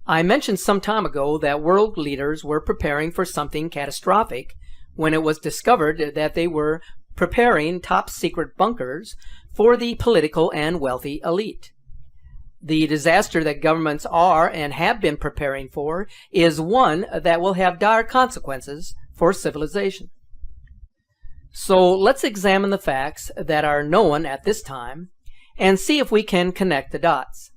I mentioned some time ago that world leaders were preparing for something catastrophic when it was discovered that they were preparing top-secret bunkers for the political and wealthy elite. The disaster that governments are and have been preparing for is one that will have dire consequences for civilization. So let's examine the facts that are known at this time and see if we can connect the dots.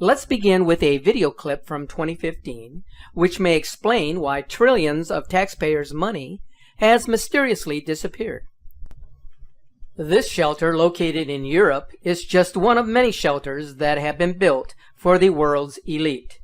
Let's begin with a video clip from 2015, which may explain why trillions of taxpayers' money has mysteriously disappeared. This shelter, located in Europe, is just one of many shelters that have been built for the world's elite.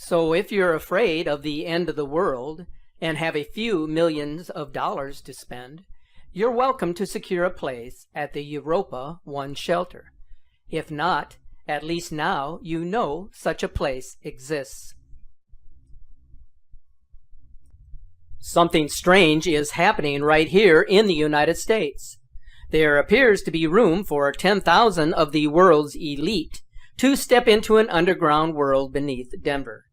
So if you're afraid of the end of the world and have a few millions of dollars to spend, you're welcome to secure a place at the Europa One shelter. If not, at least now you know such a place exists. Something strange is happening right here in the United States. There appears to be room for 10,000 of the world's elite to step into an underground world beneath Denver.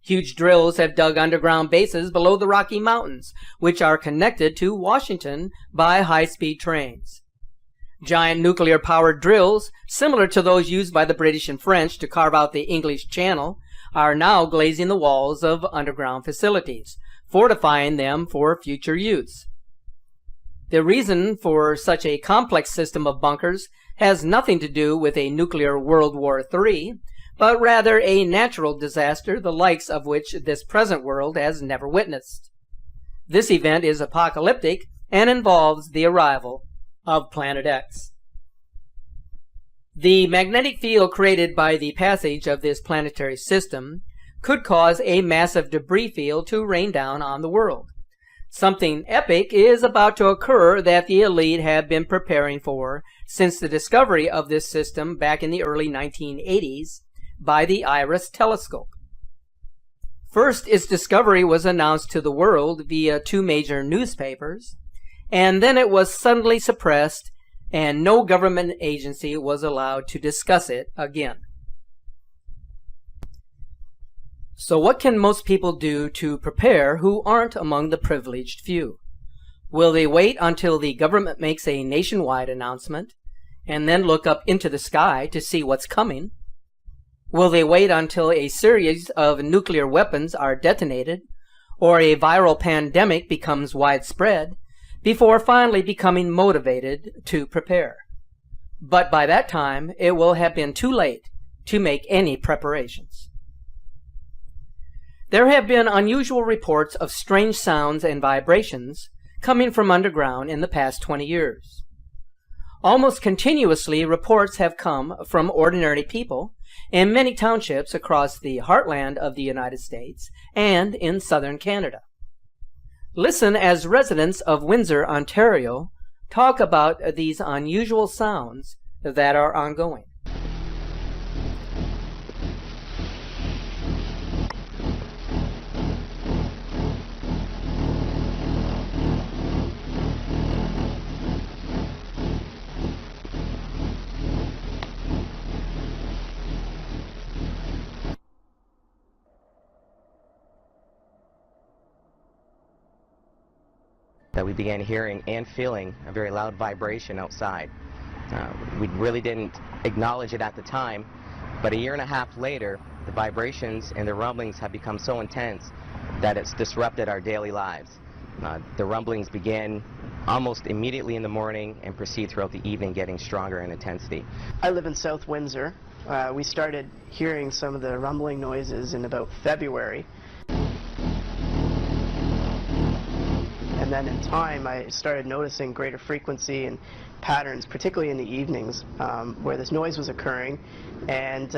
Huge drills have dug underground bases below the Rocky Mountains, which are connected to Washington by high-speed trains. Giant nuclear-powered drills, similar to those used by the British and French to carve out the English Channel, are now glazing the walls of underground facilities, fortifying them for future use. The reason for such a complex system of bunkers has nothing to do with a nuclear World War III, but rather a natural disaster the likes of which this present world has never witnessed. This event is apocalyptic and involves the arrival of Planet X. The magnetic field created by the passage of this planetary system could cause a massive debris field to rain down on the world. Something epic is about to occur that the elite have been preparing for since the discovery of this system back in the early 1980s by the IRIS telescope. First, its discovery was announced to the world via 2 major newspapers, and then it was suddenly suppressed and no government agency was allowed to discuss it again. So what can most people do to prepare who aren't among the privileged few? Will they wait until the government makes a nationwide announcement and then look up into the sky to see what's coming? Will they wait until a series of nuclear weapons are detonated or a viral pandemic becomes widespread before finally becoming motivated to prepare? But by that time, it will have been too late to make any preparations. There have been unusual reports of strange sounds and vibrations coming from underground in the past 20 years. Almost continuously, reports have come from ordinary people in many townships across the heartland of the United States and in southern Canada. Listen as residents of Windsor, Ontario, talk about these unusual sounds that are ongoing. That we began hearing and feeling a very loud vibration outside. We really didn't acknowledge it at the time, but a year and a half later, the vibrations and the rumblings have become so intense that it's disrupted our daily lives. The rumblings began almost immediately in the morning and proceed throughout the evening, getting stronger in intensity. I live in South Windsor. We started hearing some of the rumbling noises in about February. And then in time, I started noticing greater frequency and patterns, particularly in the evenings, where this noise was occurring. And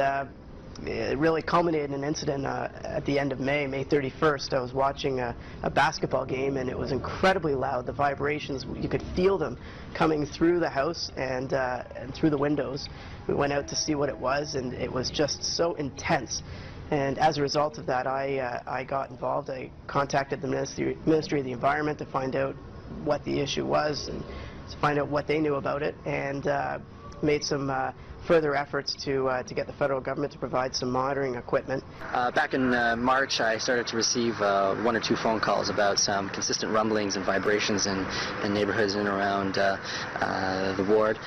it really culminated in an incident at the end of May 31st. I was watching a basketball game, and it was incredibly loud. The vibrations, you could feel them coming through the house and through the windows. We went out to see what it was, and it was just so intense. And as a result of that, I got involved. I contacted the Ministry of the Environment to find out what the issue was and to find out what they knew about it, and made some further efforts to get the federal government to provide some monitoring equipment. Back in March, I started to receive 1 or 2 phone calls about some consistent rumblings and vibrations in neighborhoods in and around the ward,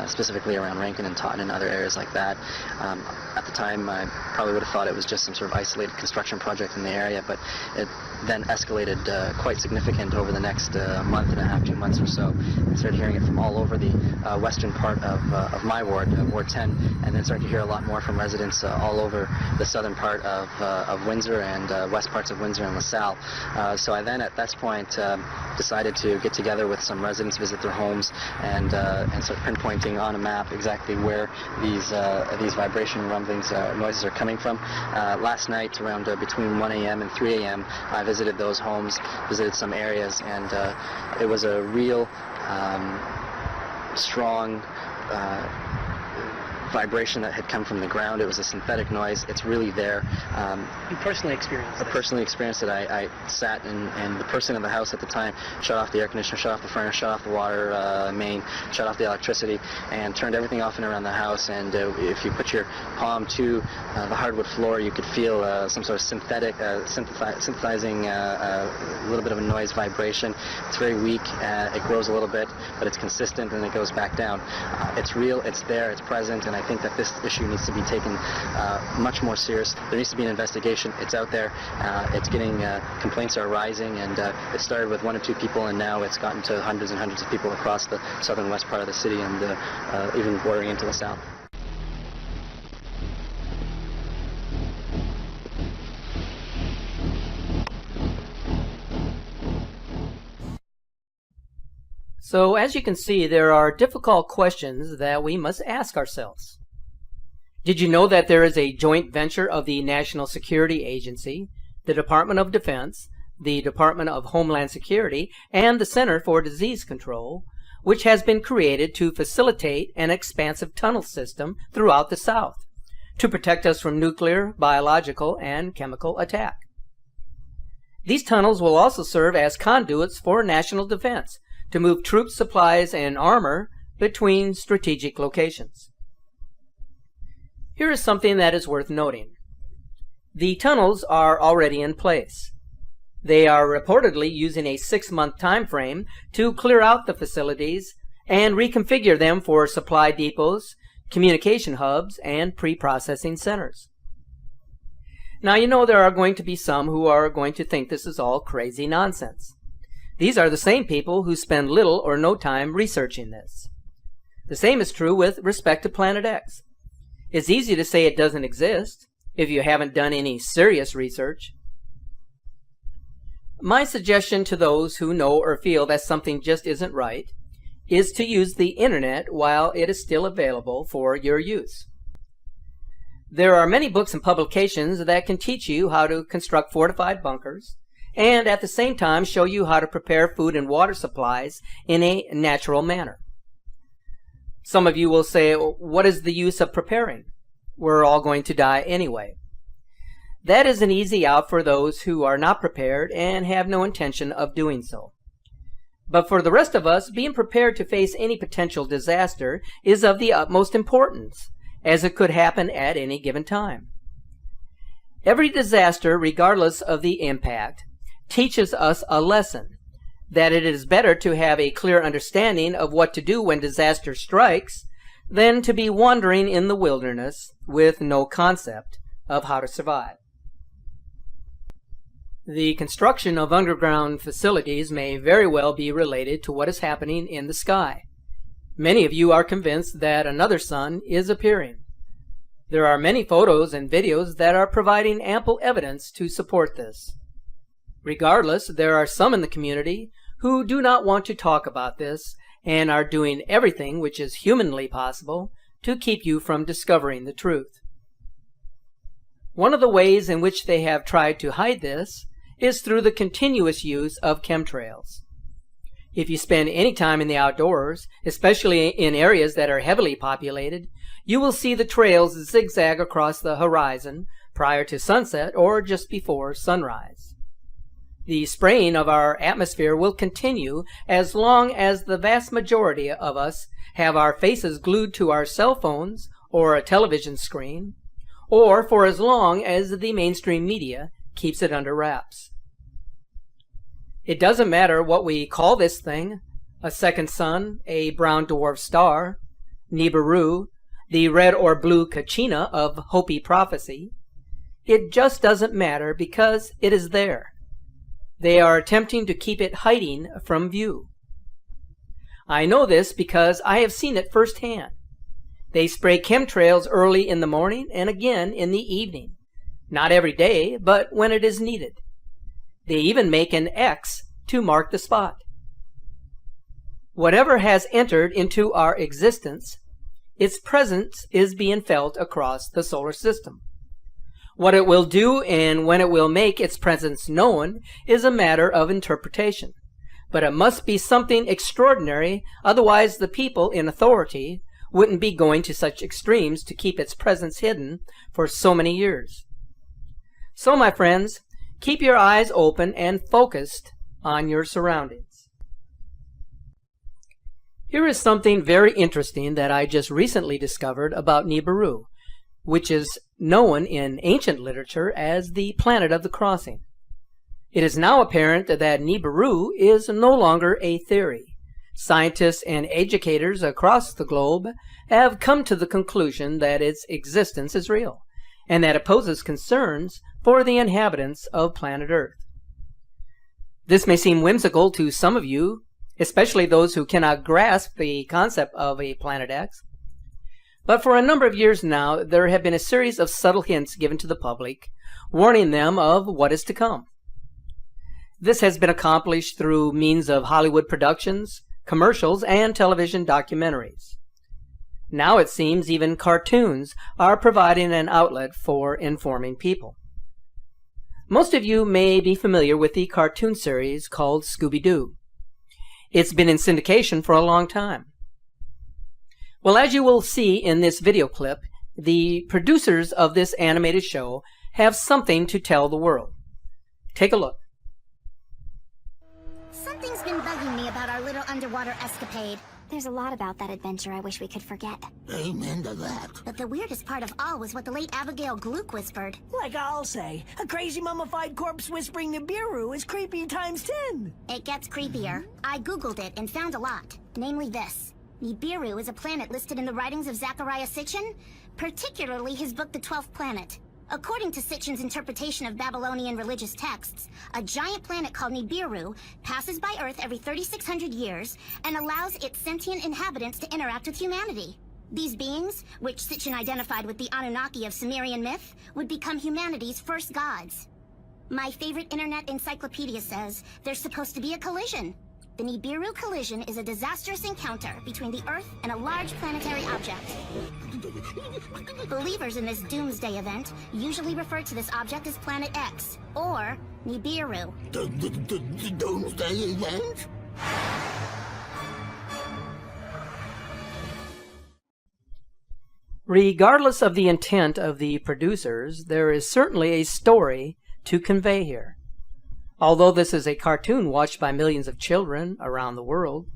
specifically around Rankin and Taunton and other areas like that. At the time, I probably would have thought it was just some sort of isolated construction project in the area, but it then escalated quite significant over the next month and a half, 2 months or so. I started hearing it from all over the western part of my ward, Ward 10, and then started to hear a lot more from residents all over the southern part of Windsor and west parts of Windsor and LaSalle. So I then, at this point, decided to get together with some residents, visit their homes, and start pinpointing on a map exactly where these vibration rumblings, noises are coming from. Last night, around between 1 a.m. and 3 a.m., I visited those homes, visited some areas, and it was a real strong vibration that had come from the ground. It was a synthetic noise. It's really there. You personally experienced it? I personally experienced it. I sat and the person in the house at the time shut off the air conditioner, shut off the furnace, shut off the water main, shut off the electricity, and turned everything off and around the house. And if you put your palm to the hardwood floor, you could feel some sort of synthetic, synthesizing a little bit of a noise vibration. It's very weak. It grows a little bit, but it's consistent, and it goes back down. It's real. It's there. It's present. And I think that this issue needs to be taken much more serious. There needs to be an investigation. It's out there. It's getting, complaints are rising, and it started with 1 or 2 people, and now it's gotten to hundreds and hundreds of people across the southern west part of the city, and even bordering into the south. So as you can see, there are difficult questions that we must ask ourselves. Did you know that there is a joint venture of the National Security Agency, the Department of Defense, the Department of Homeland Security, and the Center for Disease Control, which has been created to facilitate an expansive tunnel system throughout the South to protect us from nuclear, biological, and chemical attack. These tunnels will also serve as conduits for national defense to move troops, supplies, and armor between strategic locations. Here is something that is worth noting. The tunnels are already in place. They are reportedly using a 6-month time frame to clear out the facilities and reconfigure them for supply depots, communication hubs, and pre-processing centers. Now, you know there are going to be some who are going to think this is all crazy nonsense. These are the same people who spend little or no time researching this. The same is true with respect to Planet X. It's easy to say it doesn't exist if you haven't done any serious research. My suggestion to those who know or feel that something just isn't right is to use the internet while it is still available for your use. There are many books and publications that can teach you how to construct fortified bunkers and at the same time show you how to prepare food and water supplies in a natural manner. Some of you will say, what is the use of preparing? We're all going to die anyway. That is an easy out for those who are not prepared and have no intention of doing so. But for the rest of us, being prepared to face any potential disaster is of the utmost importance, as it could happen at any given time. Every disaster, regardless of the impact, teaches us a lesson, that it is better to have a clear understanding of what to do when disaster strikes than to be wandering in the wilderness with no concept of how to survive. The construction of underground facilities may very well be related to what is happening in the sky. Many of you are convinced that another sun is appearing. There are many photos and videos that are providing ample evidence to support this. Regardless, there are some in the community who do not want to talk about this and are doing everything which is humanly possible to keep you from discovering the truth. One of the ways in which they have tried to hide this is through the continuous use of chemtrails. If you spend any time in the outdoors, especially in areas that are heavily populated, you will see the trails zigzag across the horizon prior to sunset or just before sunrise. The spraying of our atmosphere will continue as long as the vast majority of us have our faces glued to our cell phones or a television screen, or for as long as the mainstream media keeps it under wraps. It doesn't matter what we call this thing, a second sun, a brown dwarf star, Nibiru, the red or blue Kachina of Hopi prophecy. It just doesn't matter because it is there. They are attempting to keep it hiding from view. I know this because I have seen it firsthand. They spray chemtrails early in the morning and again in the evening. Not every day, but when it is needed. They even make an X to mark the spot. Whatever has entered into our existence, its presence is being felt across the solar system. What it will do and when it will make its presence known is a matter of interpretation. But it must be something extraordinary, otherwise the people in authority wouldn't be going to such extremes to keep its presence hidden for so many years. So, my friends, keep your eyes open and focused on your surroundings. Here is something very interesting that I just recently discovered about Nibiru, which is known in ancient literature as the planet of the crossing. It is now apparent that Nibiru is no longer a theory. Scientists and educators across the globe have come to the conclusion that its existence is real, and that it poses concerns for the inhabitants of planet Earth. This may seem whimsical to some of you, especially those who cannot grasp the concept of a Planet X. But for a number of years now, there have been a series of subtle hints given to the public, warning them of what is to come. This has been accomplished through means of Hollywood productions, commercials, and television documentaries. Now it seems even cartoons are providing an outlet for informing people. Most of you may be familiar with the cartoon series called Scooby-Doo. It's been in syndication for a long time. Well, as you will see in this video clip, the producers of this animated show have something to tell the world. Take a look. Something's been bugging me about our little underwater escapade. There's a lot about that adventure I wish we could forget. Amen to that. But the weirdest part of all was what the late Abigail Gluck whispered. Like I'll say, a crazy mummified corpse whispering Nibiru is creepy times 10. It gets creepier. I googled it and found a lot. Namely this. Nibiru is a planet listed in the writings of Zecharia Sitchin, particularly his book The 12th Planet. According to Sitchin's interpretation of Babylonian religious texts, a giant planet called Nibiru passes by Earth every 3,600 years and allows its sentient inhabitants to interact with humanity. These beings, which Sitchin identified with the Anunnaki of Sumerian myth, would become humanity's first gods. My favorite internet encyclopedia says there's supposed to be a collision. The Nibiru collision is a disastrous encounter between the Earth and a large planetary object. Believers in this doomsday event usually refer to this object as Planet X, or Nibiru. The doomsday event? Regardless of the intent of the producers, there is certainly a story to convey here. Although this is a cartoon watched by millions of children around the world,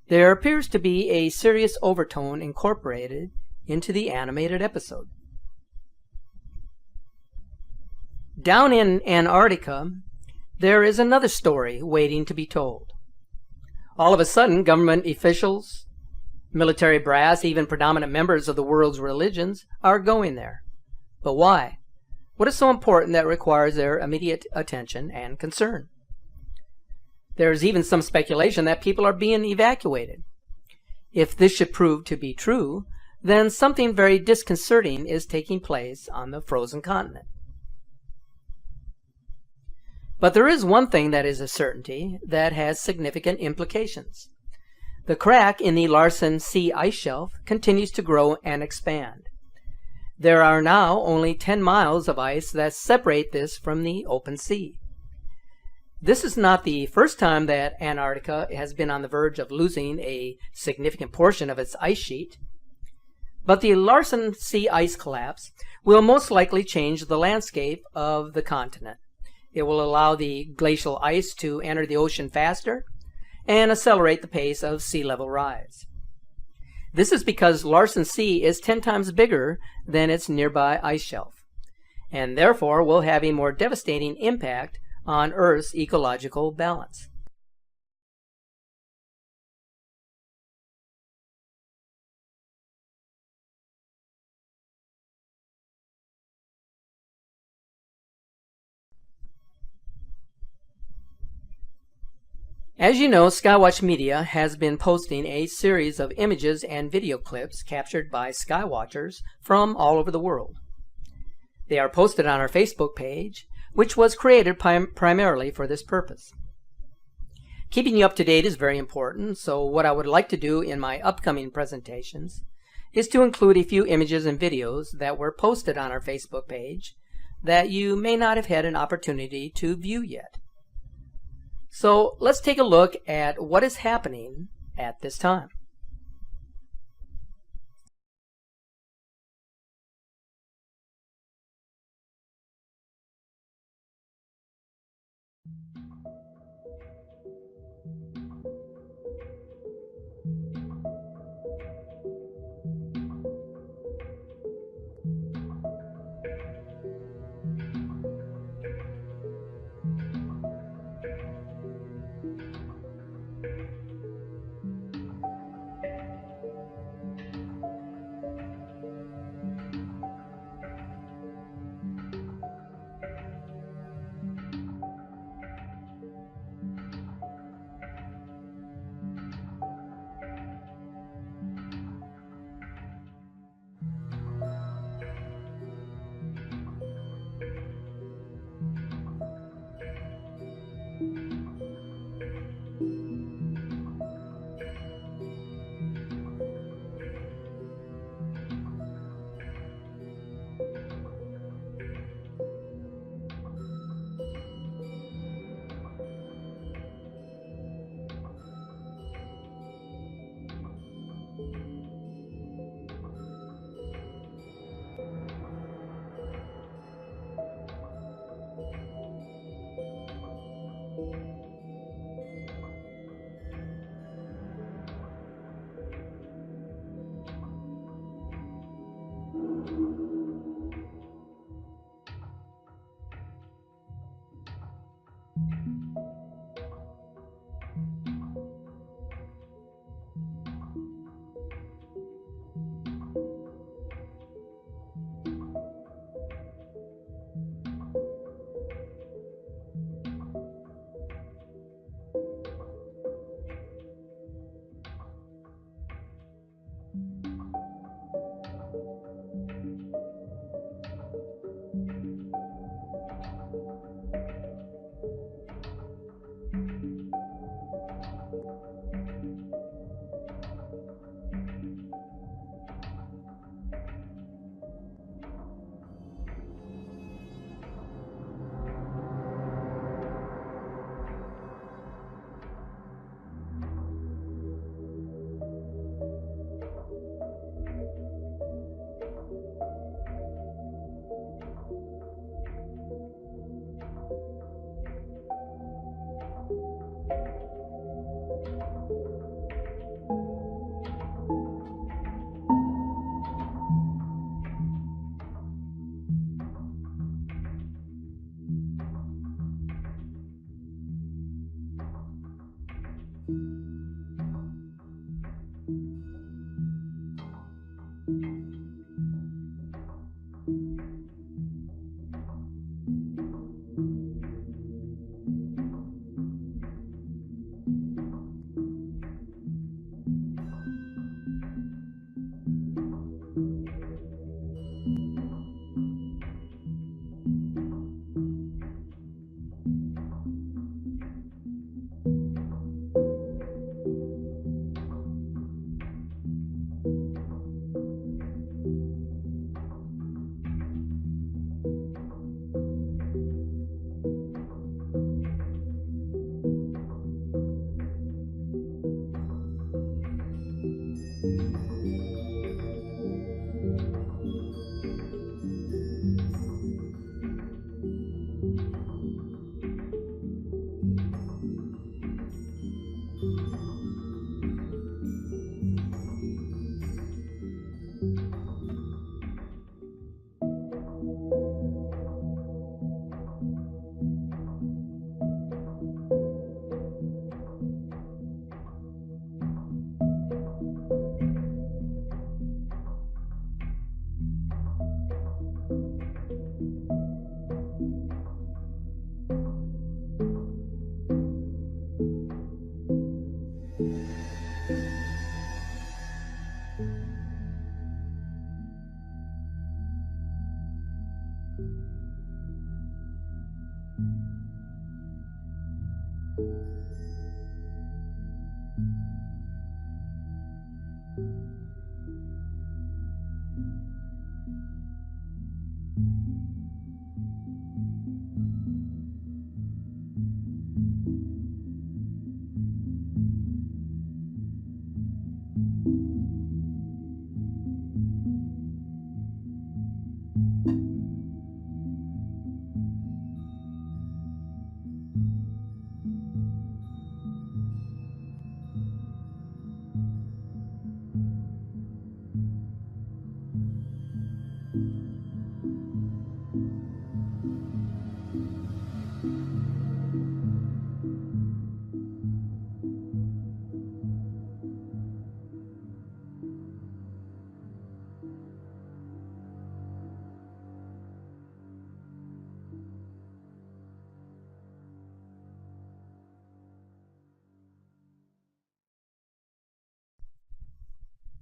there appears to be a serious overtone incorporated into the animated episode. Down in Antarctica, there is another story waiting to be told. All of a sudden, government officials, military brass, even predominant members of the world's religions are going there. But why? What is so important that requires their immediate attention and concern? There is even some speculation that people are being evacuated. If this should prove to be true, then something very disconcerting is taking place on the frozen continent. But there is one thing that is a certainty that has significant implications. The crack in the Larsen C ice shelf continues to grow and expand. There are now only 10 miles of ice that separate this from the open sea. This is not the first time that Antarctica has been on the verge of losing a significant portion of its ice sheet. But the Larsen C ice collapse will most likely change the landscape of the continent. It will allow the glacial ice to enter the ocean faster and accelerate the pace of sea level rise. This is because Larsen C is 10 times bigger than its nearby ice shelf, and therefore will have a more devastating impact on Earth's ecological balance. As you know, Skywatch Media has been posting a series of images and video clips captured by skywatchers from all over the world. They are posted on our Facebook page, which was created primarily for this purpose. Keeping you up to date is very important, so what I would like to do in my upcoming presentations is to include a few images and videos that were posted on our Facebook page that you may not have had an opportunity to view yet. So let's take a look at what is happening at this time.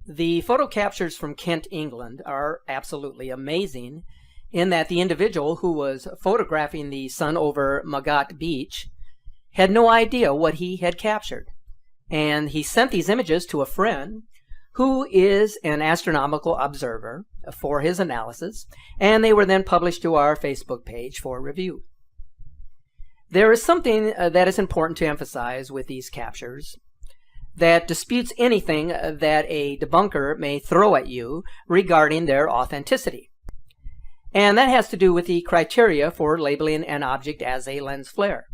The photo captures from Kent, England are absolutely amazing in that the individual who was photographing the sun over Magat Beach had no idea what he had captured. And he sent these images to a friend who is an astronomical observer for his analysis, and they were then published to our Facebook page for review. There is something that is important to emphasize with these captures that disputes anything that a debunker may throw at you regarding their authenticity. And that has to do with the criteria for labeling an object as a lens flare.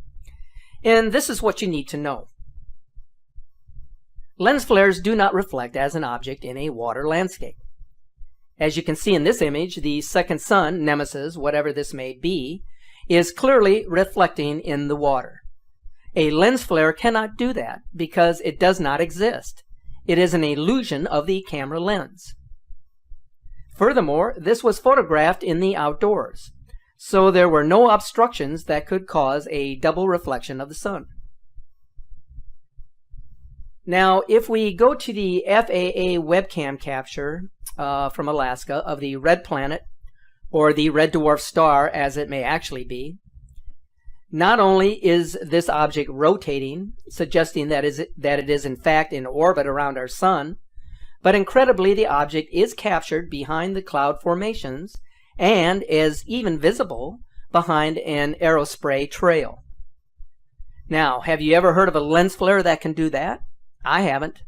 And this is what you need to know. Lens flares do not reflect as an object in a water landscape. As you can see in this image, the second sun, Nemesis, whatever this may be, is clearly reflecting in the water. A lens flare cannot do that because it does not exist. It is an illusion of the camera lens. Furthermore, this was photographed in the outdoors, so there were no obstructions that could cause a double reflection of the sun. Now, if we go to the FAA webcam capture from Alaska of the red planet, or the red dwarf star as it may actually be, not only is this object rotating, suggesting that it is in fact in orbit around our sun, but incredibly the object is captured behind the cloud formations and is even visible behind an aerospray trail. Now, have you ever heard of a lens flare that can do that? I haven't.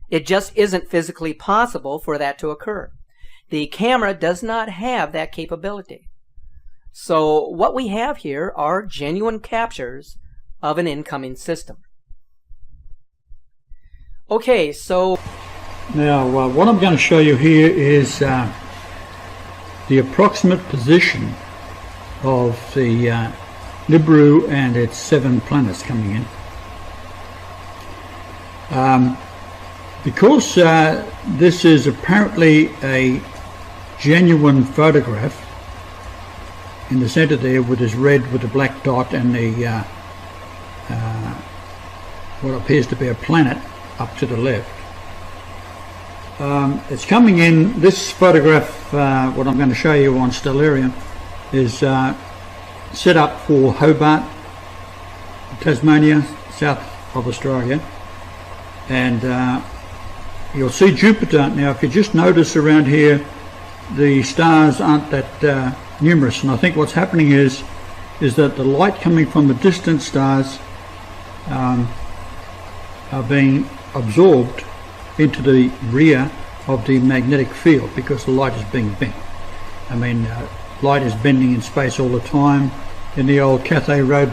It just isn't physically possible for that to occur. The camera does not have that capability. So what we have here are genuine captures of an incoming system. Okay, so now what I'm going to show you here is the approximate position of the Nibiru and its 7 planets coming in. Because this is apparently a genuine photograph, in the center there with this red with the black dot and the what appears to be a planet up to the left. It's coming in, this photograph, what I'm going to show you on Stellarium, is set up for Hobart, Tasmania, south of Australia. And you'll see Jupiter. Now if you just notice around here, the stars aren't that numerous, and I think what's happening is that the light coming from the distant stars are being absorbed into the rear of the magnetic field because the light is being bent. I mean, light is bending in space all the time. In the old Cathay ray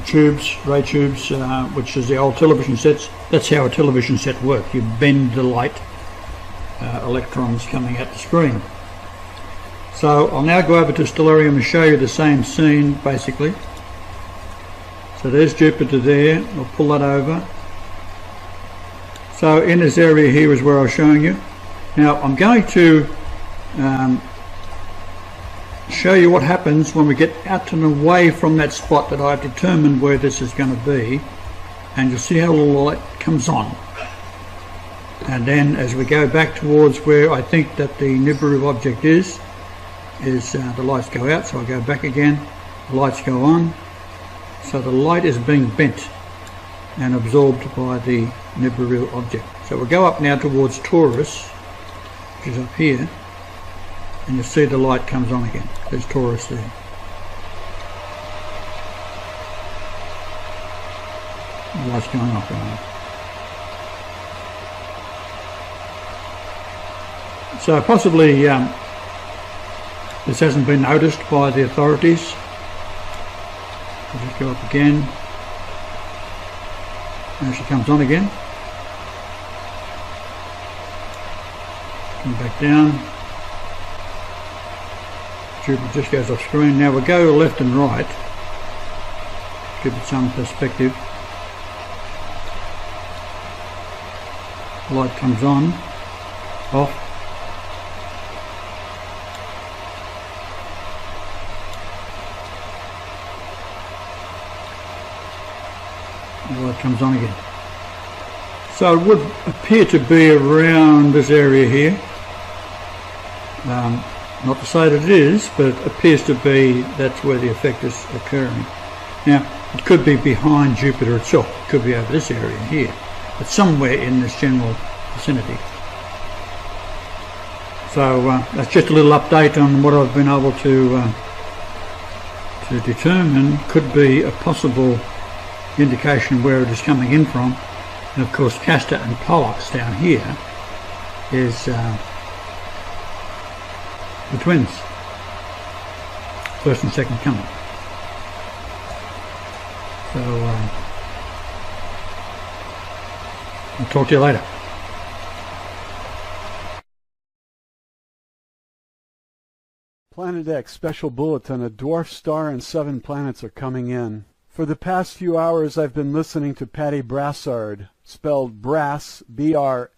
tubes, which is the old television sets, that's how a television set works. You bend the light electrons coming at the screen. So I'll now go over to Stellarium and show you the same scene basically. So there's Jupiter there, I'll pull that over. So in this area here is where I was showing you. Now I'm going to show you what happens when we get out and away from that spot that I've determined where this is going to be. and you'll see how the light comes on. And then as we go back towards where I think that the Nibiru object is the lights go out, so I go back again, the lights go on, so the light is being bent and absorbed by the Nibiru object. So we'll go up now towards Taurus, which is up here, and you'll see the light comes on again. There's Taurus there. The light's going off now. So possibly this hasn't been noticed by the authorities. I'll just go up again. Now she comes on again. Come back down. Jupiter just goes off screen. Now we'll go left and right. Give it some perspective. Light comes on, off. The light comes on again. So it would appear to be around this area here. Not to say that it is, but it appears to be that's where the effect is occurring. Now, it could be behind Jupiter itself. It could be over this area here, but somewhere in this general vicinity. So that's just a little update on what I've been able to determine could be a possible indication where it is coming in from. And of course Castor and Pollux down here is the twins, first and second coming. So I'll talk to you later. Planet X special bulletin: a dwarf star and 7 planets are coming in. For the past few hours I've been listening to Patty Brassard, spelled Brass, B-R-A-S-S-A-R-D,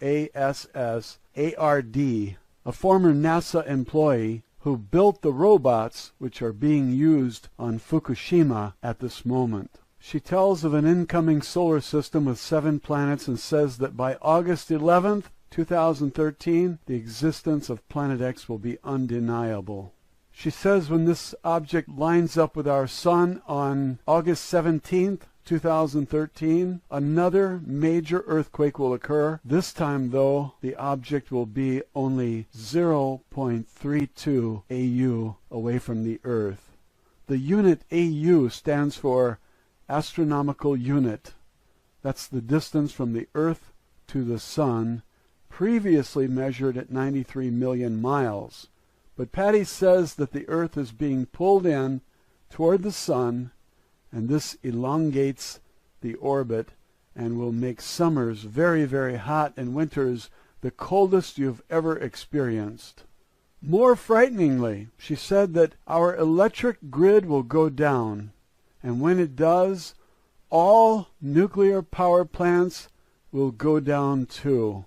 a former NASA employee who built the robots which are being used on Fukushima at this moment. She tells of an incoming solar system with 7 planets and says that by August 11th, 2013, the existence of Planet X will be undeniable. She says when this object lines up with our Sun on August 17th, 2013, another major earthquake will occur. This time, though, the object will be only 0.32 AU away from the Earth. The unit AU stands for astronomical unit. That's the distance from the Earth to the Sun, previously measured at 93 million miles. But Patty says that the Earth is being pulled in toward the Sun, and this elongates the orbit and will make summers very, very hot and winters the coldest you've ever experienced. More frighteningly, she said that our electric grid will go down, and when it does, all nuclear power plants will go down too.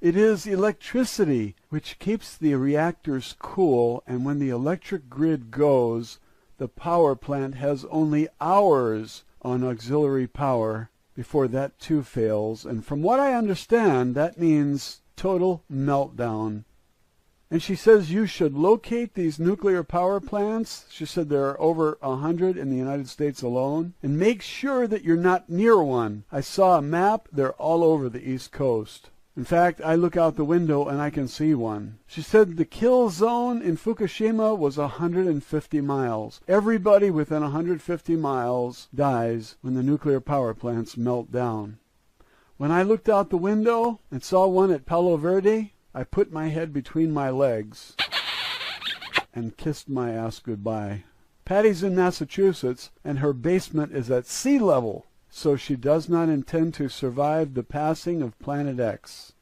It is electricity which keeps the reactors cool, and when the electric grid goes, the power plant has only hours on auxiliary power before that too fails, and from what I understand, that means total meltdown. And she says you should locate these nuclear power plants. She said there are over 100 in the United States alone, and make sure that you're not near one. I saw a map. They're all over the East Coast. In fact, I look out the window and I can see one. She said the kill zone in Fukushima was 150 miles. Everybody within 150 miles dies when the nuclear power plants melt down. When I looked out the window and saw one at Palo Verde, I put my head between my legs and kissed my ass goodbye. Patty's in Massachusetts and her basement is at sea level, so she does not intend to survive the passing of Planet X.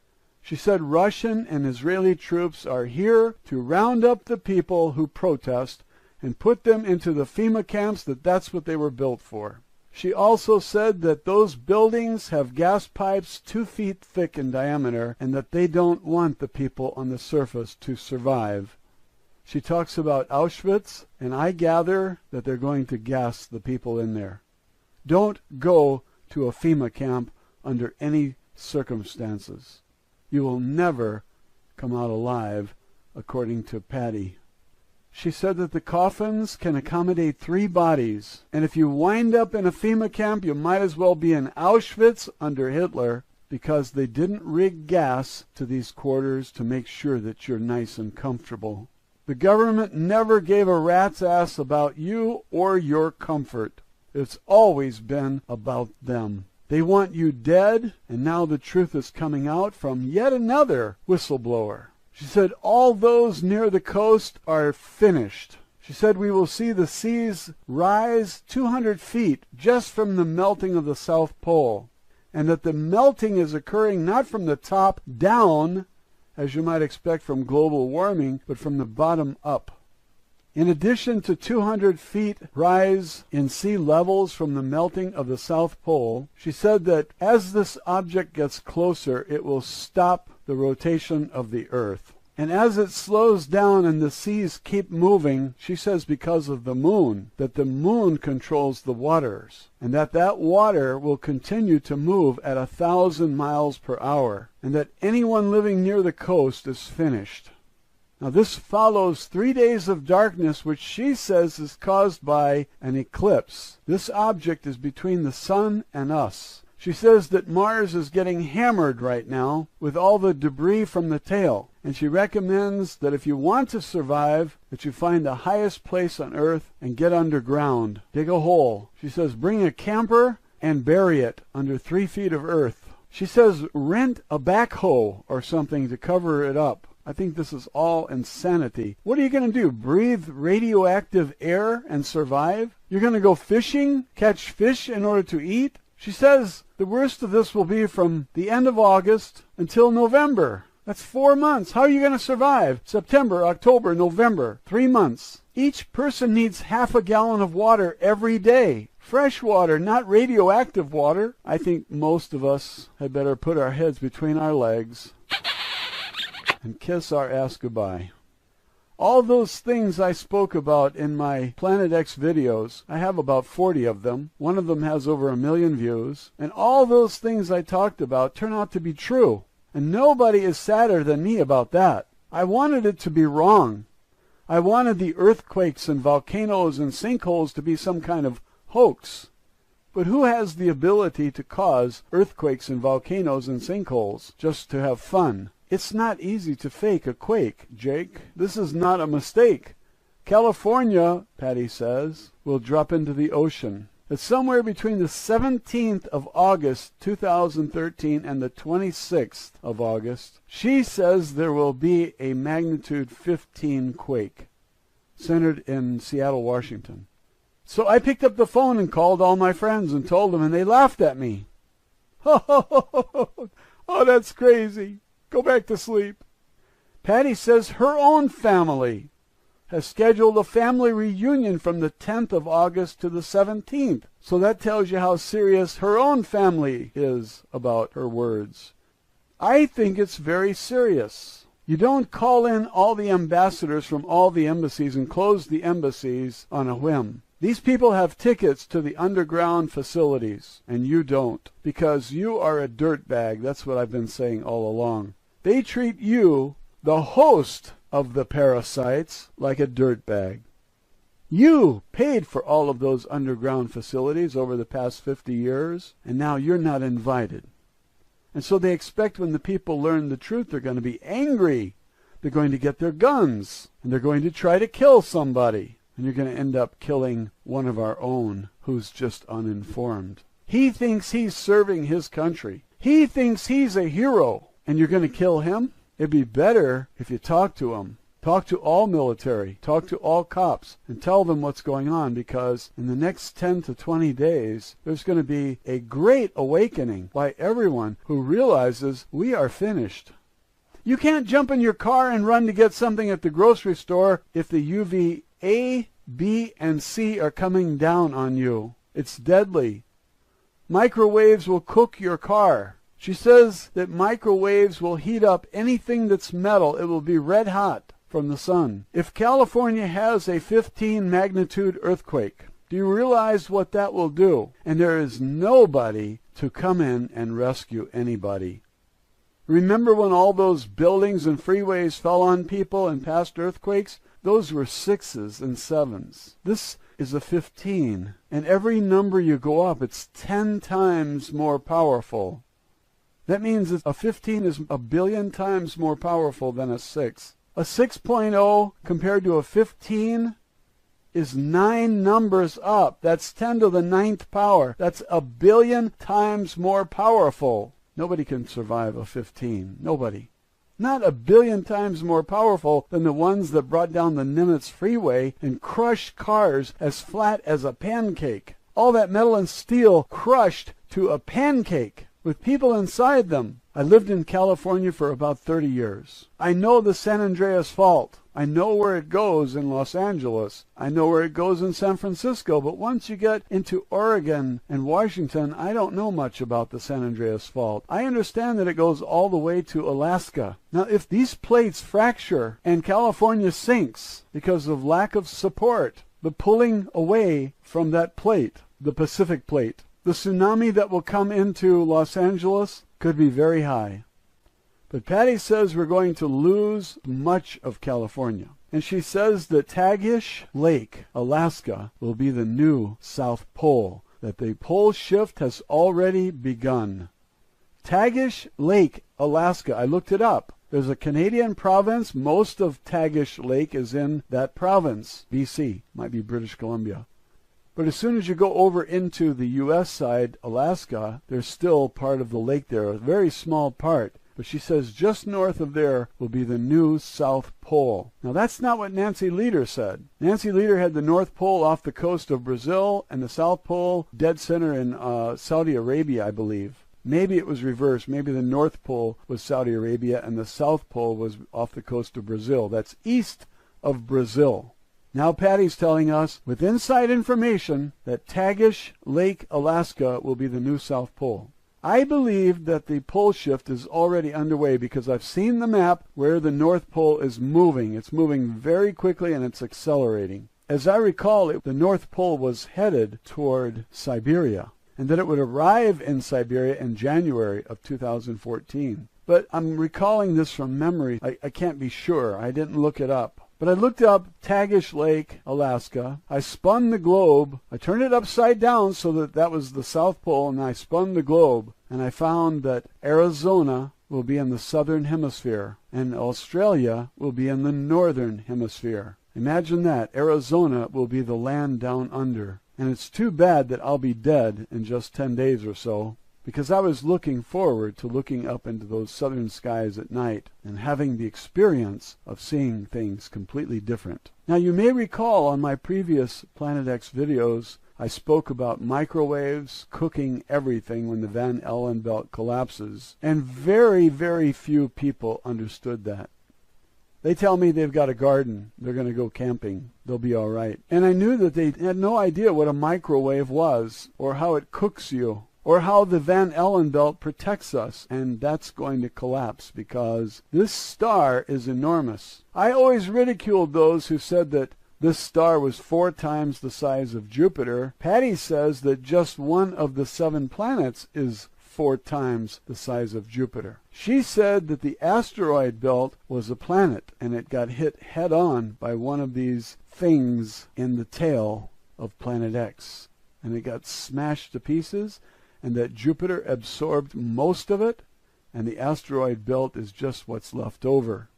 She said Russian and Israeli troops are here to round up the people who protest and put them into the FEMA camps, that's what they were built for. She also said that those buildings have gas pipes 2 feet thick in diameter and that they don't want the people on the surface to survive. She talks about Auschwitz, and I gather that they're going to gas the people in there. Don't go to a FEMA camp under any circumstances. You will never come out alive, according to Patty. She said that the coffins can accommodate 3 bodies, and if you wind up in a FEMA camp, you might as well be in Auschwitz under Hitler, because they didn't rig gas to these quarters to make sure that you're nice and comfortable. The government never gave a rat's ass about you or your comfort. It's always been about them. They want you dead, and now the truth is coming out from yet another whistleblower. She said all those near the coast are finished. She said we will see the seas rise 200 feet just from the melting of the South Pole, and that the melting is occurring not from the top down, as you might expect from global warming, but from the bottom up. In addition to 200 feet rise in sea levels from the melting of the South Pole, she said that as this object gets closer, it will stop the rotation of the Earth. And as it slows down and the seas keep moving, she says because of the moon, that the moon controls the waters, and that water will continue to move at 1,000 miles per hour, and that anyone living near the coast is finished. Now this follows 3 days of darkness, which she says is caused by an eclipse. This object is between the sun and us. She says that Mars is getting hammered right now with all the debris from the tail, and she recommends that if you want to survive, that you find the highest place on Earth and get underground. Dig a hole. She says bring a camper and bury it under 3 feet of earth. She says rent a backhoe or something to cover it up. I think this is all insanity. What are you going to do? Breathe radioactive air and survive? You're going to go fishing, catch fish in order to eat? She says the worst of this will be from the end of August until November. That's 4 months. How are you going to survive? September, October, November, 3 months. Each person needs half a gallon of water every day. Fresh water, not radioactive water. I think most of us had better put our heads between our legs and kiss our ass goodbye. All those things I spoke about in my Planet X videos, I have about 40 of them. One of them has over 1 million views. And all those things I talked about turn out to be true. And nobody is sadder than me about that. I wanted it to be wrong. I wanted the earthquakes and volcanoes and sinkholes to be some kind of hoax. But who has the ability to cause earthquakes and volcanoes and sinkholes just to have fun? It's not easy to fake a quake, Jake. This is not a mistake. California, Patty says, will drop into the ocean. It's somewhere between the 17th of August, 2013, and the 26th of August. She says there will be a magnitude 15 quake, centered in Seattle, Washington. So I picked up the phone and called all my friends and told them, and they laughed at me. Oh, that's crazy. Go back to sleep. Patty says her own family has scheduled a family reunion from the 10th of August to the 17th. So that tells you how serious her own family is about her words. I think it's very serious. You don't call in all the ambassadors from all the embassies and close the embassies on a whim. These people have tickets to the underground facilities, and you don't, because you are a dirtbag. That's what I've been saying all along. They treat you, the host of the parasites, like a dirtbag. You paid for all of those underground facilities over the past 50 years, and now you're not invited. And so they expect when the people learn the truth, they're going to be angry. They're going to get their guns, and they're going to try to kill somebody. And you're going to end up killing one of our own who's just uninformed. He thinks he's serving his country. He thinks he's a hero. And you're going to kill him? It'd be better if you talk to him. Talk to all military. Talk to all cops. And tell them what's going on, because in the next 10 to 20 days, there's going to be a great awakening by everyone who realizes we are finished. You can't jump in your car and run to get something at the grocery store if the UV A, B, and C are coming down on you. It's deadly. Microwaves will cook your car. She says that microwaves will heat up anything that's metal. It will be red hot from the sun. If California has a 15 magnitude earthquake, Do you realize what that will do? And there is nobody to come in and rescue anybody. Remember when all those buildings and freeways fell on people in past earthquakes? Those were 6s and 7s. This is a 15. And every number you go up, it's 10 times more powerful. That means that a 15 is a billion times more powerful than a 6. A 6.0 compared to a 15 is 9 numbers up. That's 10 to the 9th power. That's a billion times more powerful. Nobody can survive a 15. Nobody. Not a billion times more powerful than the ones that brought down the Nimitz freeway and crushed cars as flat as a pancake. All that metal and steel crushed to a pancake with people inside them. I lived in California for about 30 years. I know the San Andreas Fault. I know where it goes in Los Angeles. I know where it goes in San Francisco. But once you get into Oregon and Washington, I don't know much about the San Andreas Fault. I understand that it goes all the way to Alaska. Now, if these plates fracture and California sinks because of lack of support, the pulling away from that plate, the Pacific plate, the tsunami that will come into Los Angeles could be very high. But Patty says we're going to lose much of California. And she says that Tagish Lake, Alaska, will be the new South Pole, that the pole shift has already begun. Tagish Lake, Alaska, I looked it up. There's a Canadian province. Most of Tagish Lake is in that province, BC, might be British Columbia. But as soon as you go over into the U.S. side, Alaska, there's still part of the lake there, a very small part. But she says just north of there will be the new South Pole. Now, that's not what Nancy Lieder said. Nancy Lieder had the North Pole off the coast of Brazil and the South Pole dead center in Saudi Arabia, I believe. Maybe it was reversed. Maybe the North Pole was Saudi Arabia and the South Pole was off the coast of Brazil. That's east of Brazil. Now Patty's telling us, with inside information, that Tagish Lake, Alaska will be the new South Pole. I believe that the pole shift is already underway because I've seen the map where the North Pole is moving. It's moving very quickly and it's accelerating. As I recall, the North Pole was headed toward Siberia, and that it would arrive in Siberia in January of 2014. But I'm recalling this from memory. I can't be sure. I didn't look it up. But I looked up Tagish Lake, Alaska. I spun the globe. I turned it upside down so that that was the South Pole, and I spun the globe. And I found that Arizona will be in the southern hemisphere, and Australia will be in the northern hemisphere. Imagine that. Arizona will be the land down under. And it's too bad that I'll be dead in just 10 days or so, because I was looking forward to looking up into those southern skies at night and having the experience of seeing things completely different. Now, you may recall on my previous Planet X videos, I spoke about microwaves cooking everything when the Van Allen belt collapses, and very, very few people understood that. They tell me they've got a garden, they're going to go camping, they'll be all right. And I knew that they had no idea what a microwave was, or how it cooks you, or how the Van Allen belt protects us, and that's going to collapse because this star is enormous. I always ridiculed those who said that this star was 4 times the size of Jupiter. Patty says that just one of the 7 planets is 4 times the size of Jupiter. She said that the asteroid belt was a planet, and it got hit head-on by one of these things in the tail of Planet X, and it got smashed to pieces, and that Jupiter absorbed most of it, and the asteroid belt is just what's left over.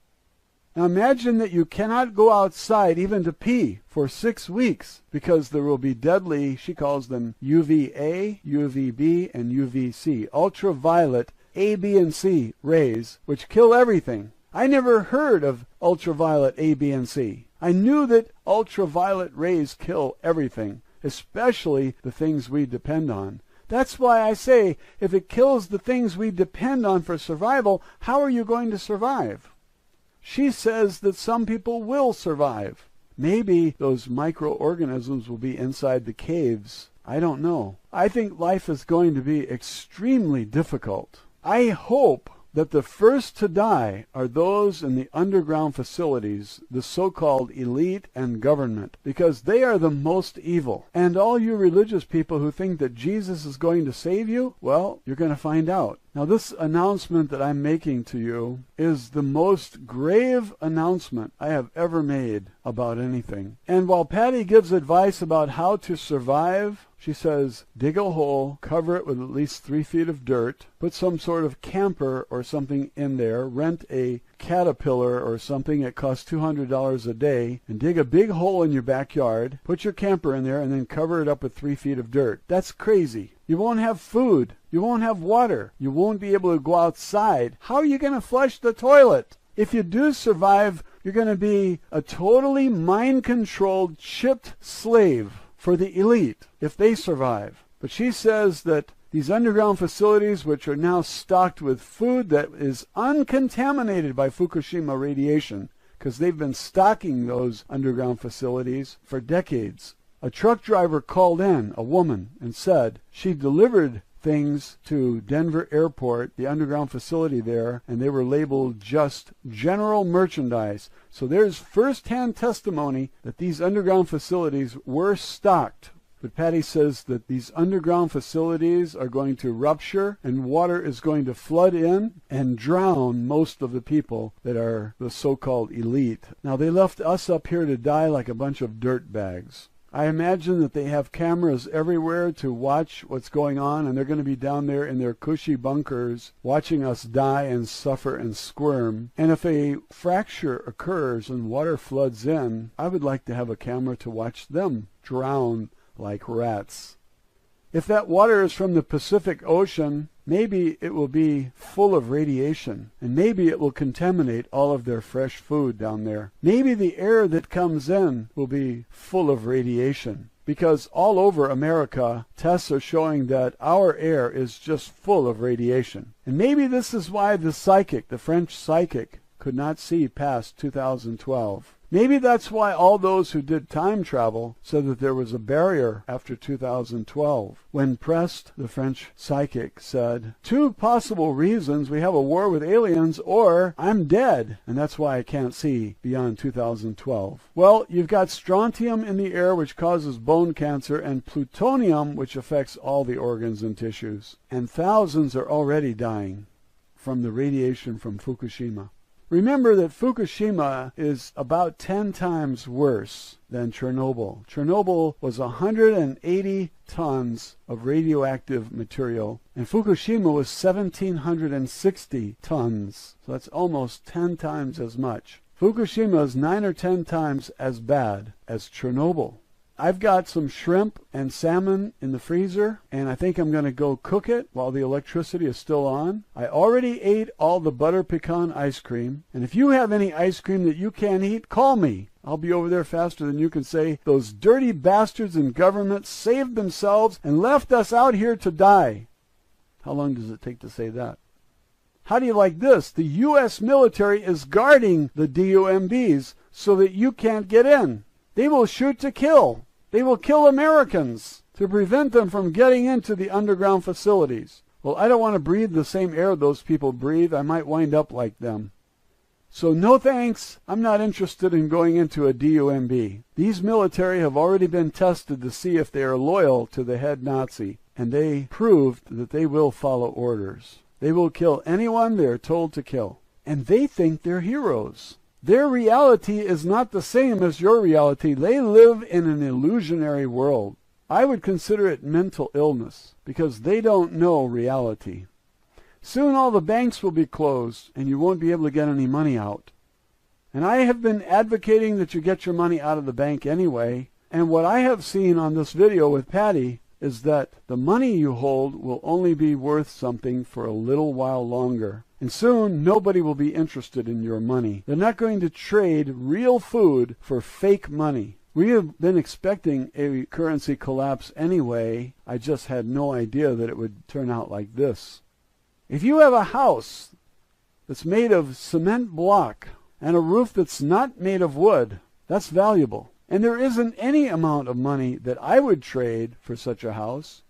Now imagine that you cannot go outside even to pee for 6 weeks because there will be deadly, she calls them UVA, UVB, and UVC, ultraviolet A, B, and C rays, which kill everything. I never heard of ultraviolet A, B, and C. I knew that ultraviolet rays kill everything, especially the things we depend on. That's why I say, if it kills the things we depend on for survival, how are you going to survive? She says that some people will survive. Maybe those microorganisms will be inside the caves. I don't know. I think life is going to be extremely difficult. I hope that the first to die are those in the underground facilities, the so-called elite and government, because they are the most evil. And all you religious people who think that Jesus is going to save you, well, you're going to find out. Now, this announcement that I'm making to you is the most grave announcement I have ever made about anything. And while Patty gives advice about how to survive, she says, dig a hole, cover it with at least 3 feet of dirt, put some sort of camper or something in there, rent a Caterpillar or something that costs $200 a day, and dig a big hole in your backyard, put your camper in there, and then cover it up with 3 feet of dirt. That's crazy. You won't have food. You won't have water. You won't be able to go outside. How are you going to flush the toilet? If you do survive, you're going to be a totally mind-controlled, chipped slave for the elite if they survive. But she says that these underground facilities, which are now stocked with food that is uncontaminated by Fukushima radiation, because they've been stocking those underground facilities for decades. A truck driver called in, a woman, and said she delivered things to Denver Airport, the underground facility there, and they were labeled just general merchandise. So there's first-hand testimony that these underground facilities were stocked. But Patty says that these underground facilities are going to rupture and water is going to flood in and drown most of the people that are the so-called elite. Now, they left us up here to die like a bunch of dirt bags. I imagine that they have cameras everywhere to watch what's going on, and they're going to be down there in their cushy bunkers watching us die and suffer and squirm. And if a fracture occurs and water floods in, I would like to have a camera to watch them drown like rats. If that water is from the Pacific Ocean, maybe it will be full of radiation, and maybe it will contaminate all of their fresh food down there. Maybe the air that comes in will be full of radiation, because all over America, tests are showing that our air is just full of radiation. And maybe this is why the psychic, the French psychic, could not see past 2012. Maybe that's why all those who did time travel said that there was a barrier after 2012. When pressed, the French psychic said, 2 possible reasons: we have a war with aliens, or I'm dead, and that's why I can't see beyond 2012. Well, you've got strontium in the air, which causes bone cancer, and plutonium, which affects all the organs and tissues. And thousands are already dying from the radiation from Fukushima. Remember that Fukushima is about 10 times worse than Chernobyl. Chernobyl was 180 tons of radioactive material, and Fukushima was 1,760 tons. So that's almost 10 times as much. Fukushima is 9 or 10 times as bad as Chernobyl. I've got some shrimp and salmon in the freezer, and I think I'm going to go cook it while the electricity is still on. I already ate all the butter pecan ice cream, and if you have any ice cream that you can't eat, call me. I'll be over there faster than you can say, those dirty bastards in government saved themselves and left us out here to die. How long does it take to say that? How do you like this? The U.S. military is guarding the DUMBs so that you can't get in. They will shoot to kill. They will kill Americans to prevent them from getting into the underground facilities. Well, I don't want to breathe the same air those people breathe. I might wind up like them. So no thanks. I'm not interested in going into a DUMB. These military have already been tested to see if they are loyal to the head Nazi, and they proved that they will follow orders. They will kill anyone they are told to kill. And they think they're heroes. Their reality is not the same as your reality. They live in an illusionary world. I would consider it mental illness, because they don't know reality. Soon all the banks will be closed, and you won't be able to get any money out. And I have been advocating that you get your money out of the bank anyway, and what I have seen on this video with Patty is that the money you hold will only be worth something for a little while longer. And soon, nobody will be interested in your money. They're not going to trade real food for fake money. We have been expecting a currency collapse anyway. I just had no idea that it would turn out like this. If you have a house that's made of cement block and a roof that's not made of wood, that's valuable. And there isn't any amount of money that I would trade for such a house.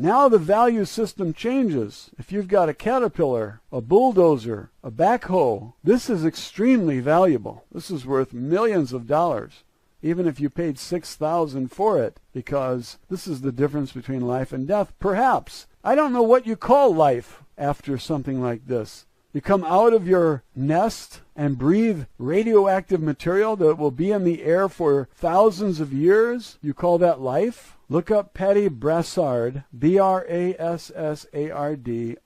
Now the value system changes. If you've got a caterpillar, a bulldozer, a backhoe, this is extremely valuable. This is worth millions of dollars, even if you paid $6,000 for it, because this is the difference between life and death. Perhaps. I don't know what you call life after something like this. You come out of your nest and breathe radioactive material that will be in the air for thousands of years. You call that life? Look up Patty Brassard, Brassard,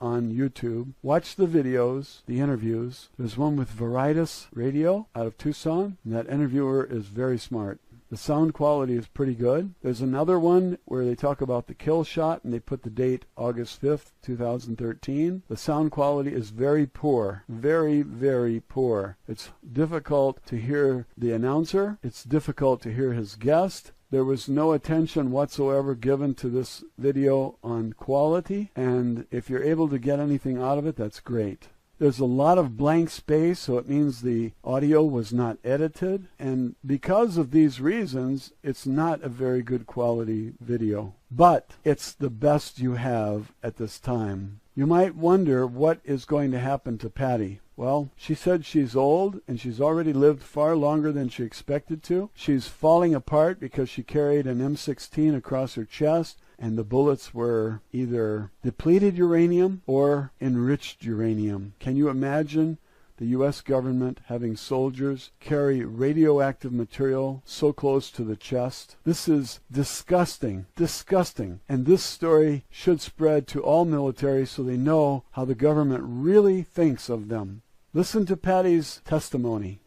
on YouTube. Watch the videos, the interviews. There's one with Veritas Radio out of Tucson, and that interviewer is very smart. The sound quality is pretty good. There's another one where they talk about the kill shot, and they put the date August 5th, 2013. The sound quality is very poor. Very, very poor. It's difficult to hear the announcer. It's difficult to hear his guest. There was no attention whatsoever given to this video on quality, and if you're able to get anything out of it, that's great. There's a lot of blank space, so it means the audio was not edited, and because of these reasons, it's not a very good quality video. But it's the best you have at this time. You might wonder what is going to happen to Patty. Well, she said she's old, and she's already lived far longer than she expected to. She's falling apart because she carried an M16 across her chest, and the bullets were either depleted uranium or enriched uranium. Can you imagine the U.S. government having soldiers carry radioactive material so close to the chest? This is disgusting, disgusting. And this story should spread to all military so they know how the government really thinks of them. Listen to Patty's testimony.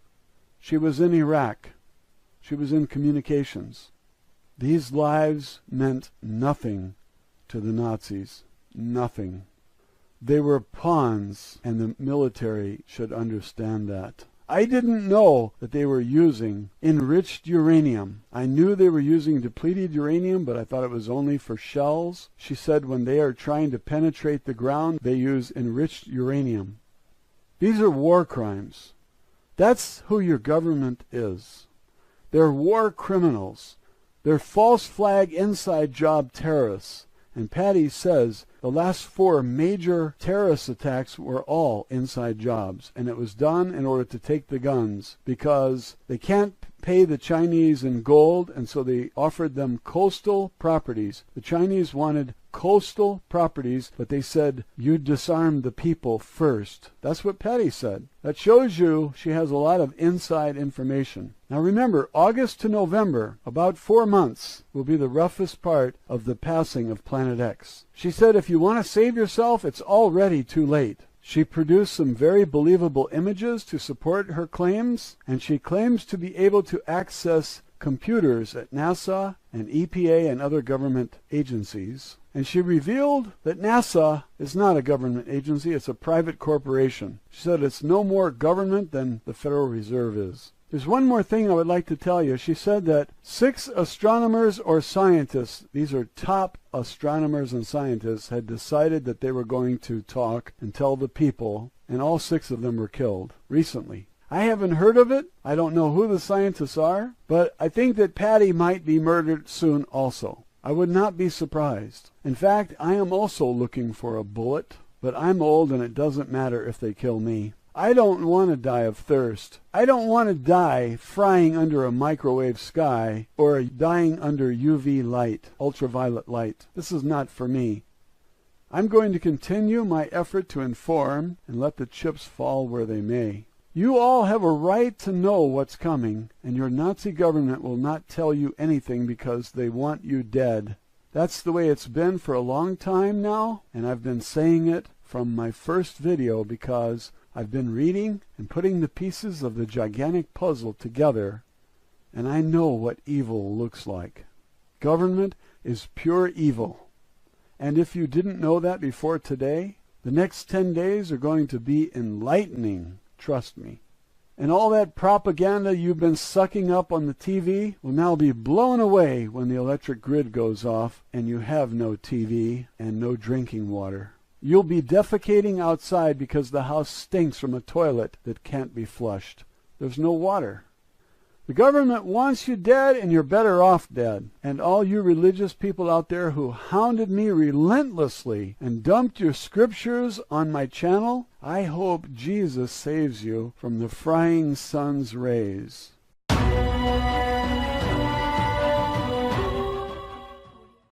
She was in Iraq. She was in communications. These lives meant nothing to the Nazis. Nothing. They were pawns, and the military should understand that. I didn't know that they were using enriched uranium. I knew they were using depleted uranium, but I thought it was only for shells. She said when they are trying to penetrate the ground, they use enriched uranium. These are war crimes. That's who your government is. They're war criminals. They're false flag inside job terrorists. And Patty says the last 4 major terrorist attacks were all inside jobs. And it was done in order to take the guns because they can't pay the Chinese in gold, and so they offered them coastal properties. The Chinese wanted coastal properties, but they said, you disarm the people first. That's what Patty said. That shows you she has a lot of inside information. Now remember, August to November, about 4 months, will be the roughest part of the passing of Planet X. She said if you want to save yourself, it's already too late. She produced some very believable images to support her claims, and she claims to be able to access computers at NASA and EPA and other government agencies. And she revealed that NASA is not a government agency, it's a private corporation. She said it's no more government than the Federal Reserve is. There's one more thing I would like to tell you. She said that 6 astronomers or scientists, these are top astronomers and scientists, had decided that they were going to talk and tell the people, and all 6 of them were killed recently. I haven't heard of it. I don't know who the scientists are, but I think that Patty might be murdered soon also. I would not be surprised. In fact, I am also looking for a bullet, but I'm old and it doesn't matter if they kill me. I don't want to die of thirst. I don't want to die frying under a microwave sky or dying under UV light, ultraviolet light. This is not for me. I'm going to continue my effort to inform and let the chips fall where they may. You all have a right to know what's coming, and your Nazi government will not tell you anything because they want you dead. That's the way it's been for a long time now, and I've been saying it from my first video because I've been reading and putting the pieces of the gigantic puzzle together, and I know what evil looks like. Government is pure evil. And if you didn't know that before today, the next 10 days are going to be enlightening. Trust me. And all that propaganda you've been sucking up on the TV will now be blown away when the electric grid goes off and you have no TV and no drinking water. You'll be defecating outside because the house stinks from a toilet that can't be flushed. There's no water. The government wants you dead, and you're better off dead. And all you religious people out there who hounded me relentlessly and dumped your scriptures on my channel, I hope Jesus saves you from the frying sun's rays.